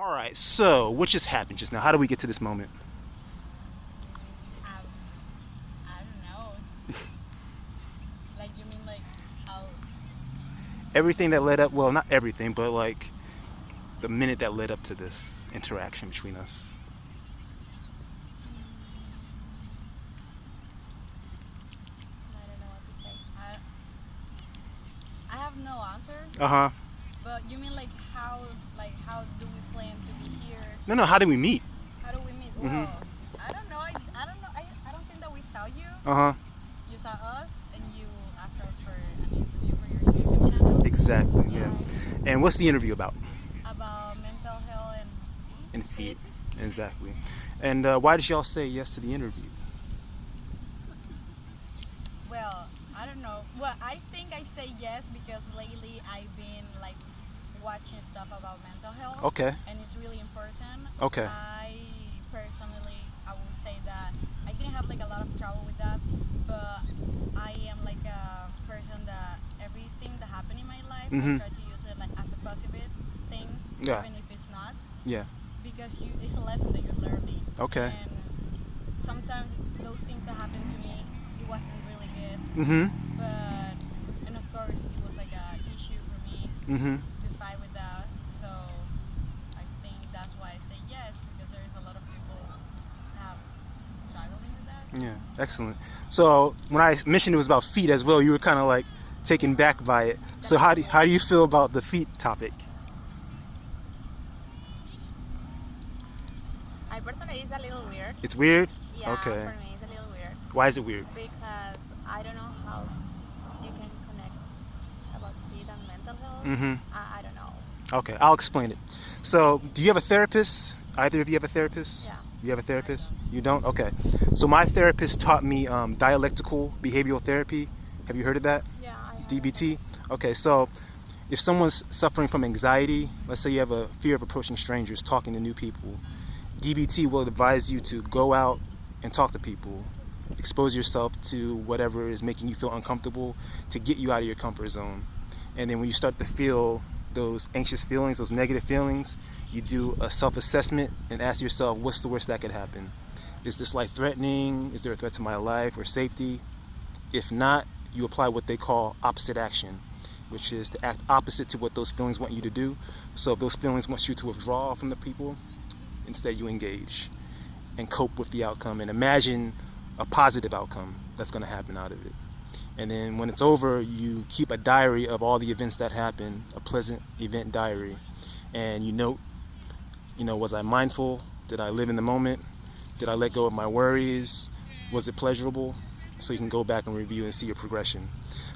All right, so what just happened just now? How do we get to this moment? Um, I don't know. Like you mean like how? Everything that led up, well, not everything, but like the minute that led up to this interaction between us. I don't know what to say. I have no answer. Uh huh. But you mean like how do we plan to be here? No, no, how did we meet? How do we meet? Mm-hmm. Well, I don't know. I don't know. I don't think that we saw you. Uh huh. You saw us and you asked us for an interview for your YouTube channel. Exactly, yeah. Yes. And what's the interview about? About mental health and In feet. feet. Exactly. And why did y'all say yes to the interview? Well, I don't know. Well, I think I say yes because lately I've been like watching stuff about mental health. Okay. And it's really important. Okay. I personally, I would say that I didn't have like a lot of trouble with that, but I am like a person that everything that happened in my life, Mhm. I try to use it like as a positive thing, Yeah. even if it's not, Yeah. because it's a lesson that you're learning. Okay. And sometimes those things that happened to me, it wasn't really good, Mm-hmm. but and of course it was like a issue for me Mm-hmm. to fight with that. So I think that's why I say yes, because there is a lot of people have struggling with that. Yeah. Excellent. So when I mentioned it was about feet as well, you were kind of like taken back by it. So how do you feel about the feet topic? I personally, it's a little weird. It's weird. Yeah, Okay. for me, it's a little weird Why is it weird? because I don't know how you can connect about feet and mental health. Mm-hmm. I don't know. Okay, I'll explain it. So, do you have a therapist? Either of you have a therapist? Yeah. You have a therapist? You don't? Okay. So my therapist taught me dialectical behavioral therapy. Have you heard of that? Yeah, I have. DBT? Okay, so if someone's suffering from anxiety, let's say you have a fear of approaching strangers, talking to new people, DBT will advise you to go out and talk to people, expose yourself to whatever is making you feel uncomfortable to get you out of your comfort zone. And then when you start to feel those anxious feelings, those negative feelings, you do a self-assessment and ask yourself, what's the worst that could happen? Is this life threatening? Is there a threat to my life or safety? If not, you apply what they call opposite action, which is to act opposite to what those feelings want you to do. So if those feelings want you to withdraw from the people, instead you engage and cope with the outcome and imagine a positive outcome that's going to happen out of it. And then when it's over, you keep a diary of all the events that happen, a pleasant event diary. And you note, was I mindful? Did I live in the moment? Did I let go of my worries? Was it pleasurable? So you can go back and review and see your progression.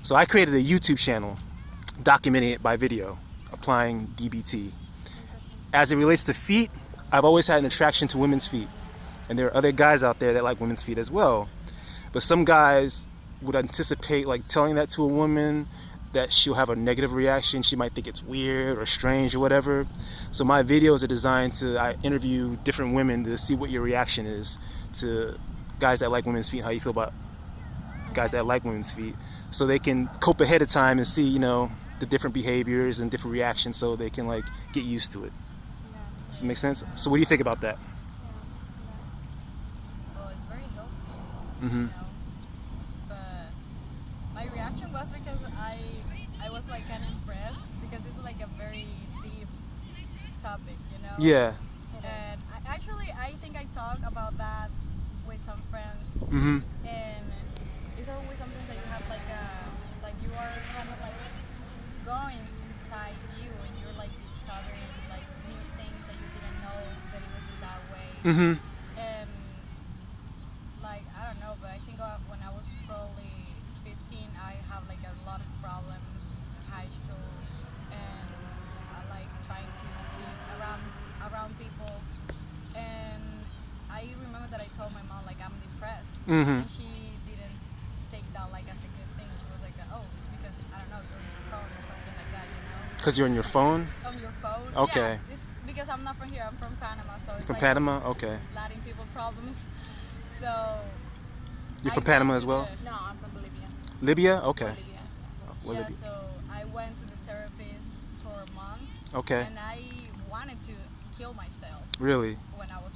So I created a YouTube channel documenting it by video, applying DBT. As it relates to feet, I've always had an attraction to women's feet. And there are other guys out there that like women's feet as well. But some guys would anticipate like telling that to a woman that she'll have a negative reaction. She might think it's weird or strange or whatever. So my videos are designed to I interview different women to see what your reaction is to guys that like women's feet, how you feel about guys that like women's feet, so they can cope ahead of time and see, the different behaviors and different reactions so they can like get used to it. Yeah. Does it make sense? So what do you think about that? Well, it's very helpful, Mm-hmm. But my reaction was because I was like kind of impressed because it's like a very deep topic, Yeah. And I think I talk about that with some friends, Mm-hmm. and it's always something that you have like you are kind of like going inside you, and you're like discovering like new things that you didn't know that it was in that way. Mm-hmm. And like I don't know, but I think when I was probably 15, I have like a lot of problems in high school, and I like trying to be around people. And I remember that I told my mom like I'm depressed, Mm-hmm. and she didn't take that like as a good thing. She was like, oh, it's because I don't know, you're on your phone or something like that. Because you're on your phone? On your phone. Okay. Yeah, it's because I'm not from here. I'm from Panama, so it's From like Panama? Okay. Latin people problems. So You're I from Panama went as to well? No, I'm from Bolivia. Libya? Okay. Bolivia. Well, Yeah, Libya. so I went to the therapist for a month, Okay. and I wanted to kill myself Really? when I was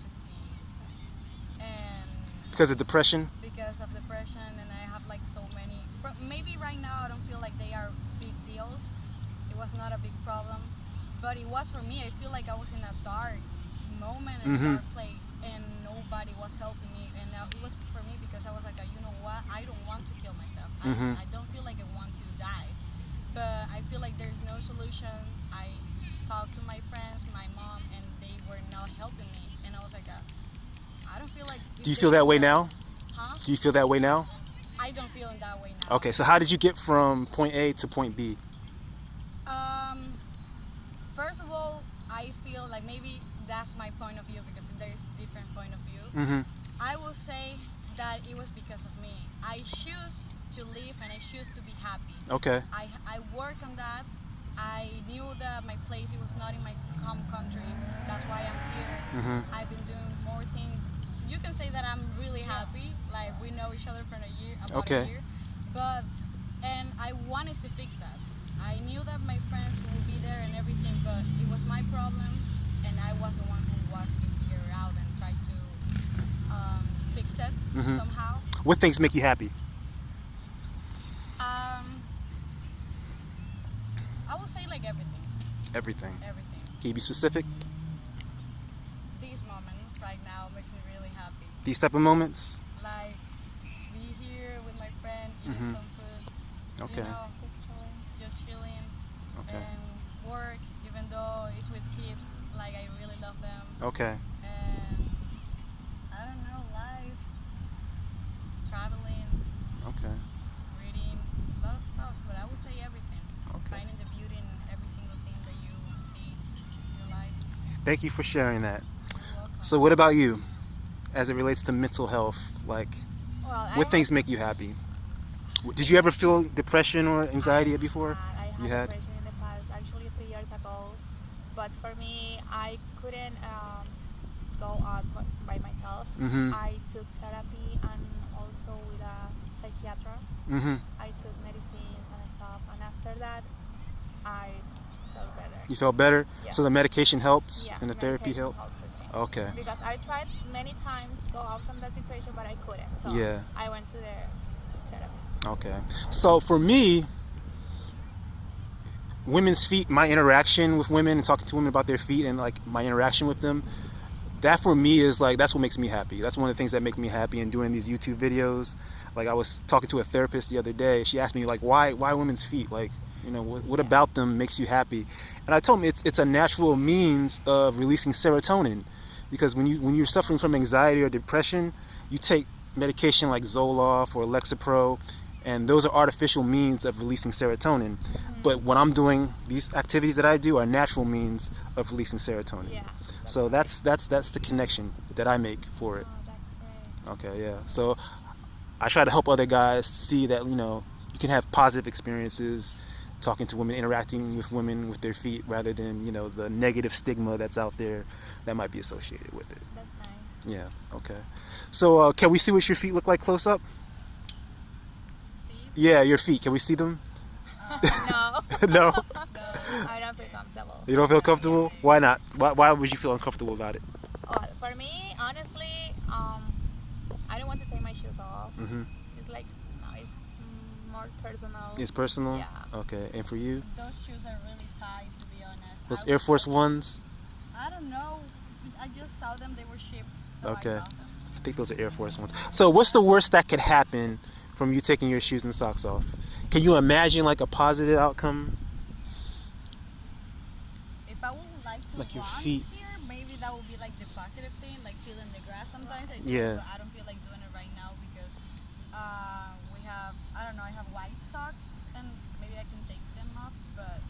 15, and Because of depression? because of depression, and I have like so many. Maybe right now I don't feel like they are big deals. It was not a big problem, but it was for me. I feel like I was in a dark moment, in a dark place, and nobody was helping me. And it was for me because I was like, you know what? I don't want to kill myself. I don't feel like I want to die, but I feel like there's no solution. I talked to my friends, my mom, and they were not helping me. And I was like, I don't feel like. Do you feel that way now? Huh? Do you feel that way now? I don't feel in that way now. Okay, so how did you get from point A to point B? First of all, I feel like maybe that's my point of view because there's different point of view. Mm-hmm. I will say that it was because of me. I choose to live and I choose to be happy. Okay. I work on that. I knew that my place, it was not in my home country. That's why I'm here. I've been doing more things. You can say that I'm really happy. Like we know each other for about a year. And I wanted to fix that. I knew that my friends would be there and everything, but it was my problem, and I was the one who was to figure it out and try to fix it somehow. What things make you happy? I would say like everything. Everything. Everything. Can you be specific? This moment right now makes me really happy. These type of moments? Like be here with my friend, eating some food. Okay. You know, just chilling. Okay. And work, even though it's with kids, like I really love them. Okay. And I don't know, life, traveling, Okay. reading, a lot of stuff. But I would say everything. Okay. Finding the beauty in every single thing that you see in your life. Thank you for sharing that. You're welcome. So what about you as it relates to mental health? Like, Well, what things make you happy? Did you ever feel depression or anxiety before? I You had had? depression in the past, actually 3 years ago. But for me, I couldn't go out by myself. I took therapy and also with a psychiatrist. I took medicines and stuff, and after that, I felt better. You felt better? Yeah. So the medication helped Yeah, and the therapy medication helped? with me. Okay. Because I tried many times to go out from that situation, but I couldn't. So Yeah. I went to the therapy. Okay. So for me, women's feet, my interaction with women and talking to women about their feet and like my interaction with them, that for me is like, that's what makes me happy. That's one of the things that make me happy in doing these YouTube videos. Like I was talking to a therapist the other day. She asked me like, why women's feet? Like, you know, what about them makes you happy? And I told him it's a natural means of releasing serotonin, because when you're suffering from anxiety or depression, you take medication like Zoloft or Lexapro, and those are artificial means of releasing serotonin. But when I'm doing these activities that I do are natural means of releasing serotonin. Yeah. So that's the connection that I make for it. Oh, that's great. Okay, yeah. So I try to help other guys see that, you know, you can have positive experiences talking to women, interacting with women with their feet, rather than, you know, the negative stigma that's out there that might be associated with it. That's nice. Yeah, okay. So can we see what your feet look like close up? Feet? Yeah, your feet. Can we see them? No, No? I don't feel comfortable. You don't feel comfortable? Why not? Why would you feel uncomfortable about it? Well, for me, honestly, I don't want to take my shoes off. It's like, no, it's more personal. It's personal? Yeah. Okay, and for you? Those shoes are really tight, to be honest. Those I Air was- Force Ones? I don't know. I just saw them. They were shipped, so Okay. I bought them. I think those are Air Force Ones. So what's the worst that could happen from you taking your shoes and socks off? Can you imagine like a positive outcome? If I would like to Like your run feet. here, maybe that would be like the positive thing, like feeling the grass sometimes. I do, Yeah. but I don't feel like doing it right now because we have, I don't know, I have white socks and maybe I can take them off, but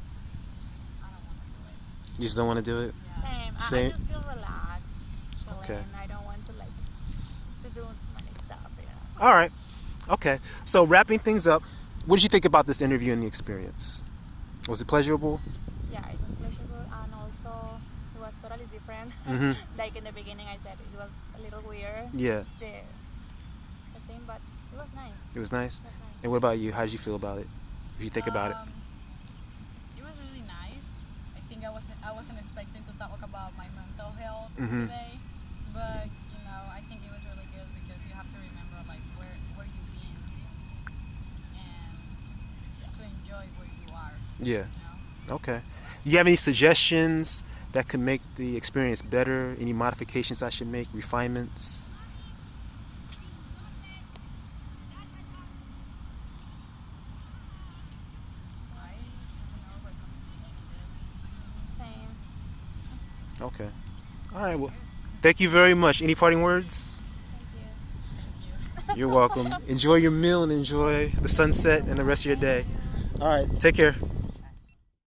I don't want to do it. You just don't want to do it? Yeah. Same. I Same. just feel relaxed, chilling. Okay. I don't want to to do too many stuff. All right. Okay. So wrapping things up, what did you think about this interview and the experience? Was it pleasurable? Yeah, it was pleasurable, and also it was totally different. Like in the beginning, I said it was a little weird. Yeah. The thing, but it was nice. It was nice. It was nice. And what about you? How did you feel about it? If you think about it. It was really nice. I think think I wasn't expecting to talk about my mental health Mhm. today, but you know, I think it was really good because you have to remember like where you've been and to enjoy where you are. Yeah. You know. Okay. You have any suggestions that could make the experience better? Any modifications I should make? Refinements? I have no recommendation. Same. Okay. All right. Well, thank you very much. Any parting words? Thank you. Thank you. You're welcome. Enjoy your meal and enjoy the sunset and the rest of your day. All right. Take care.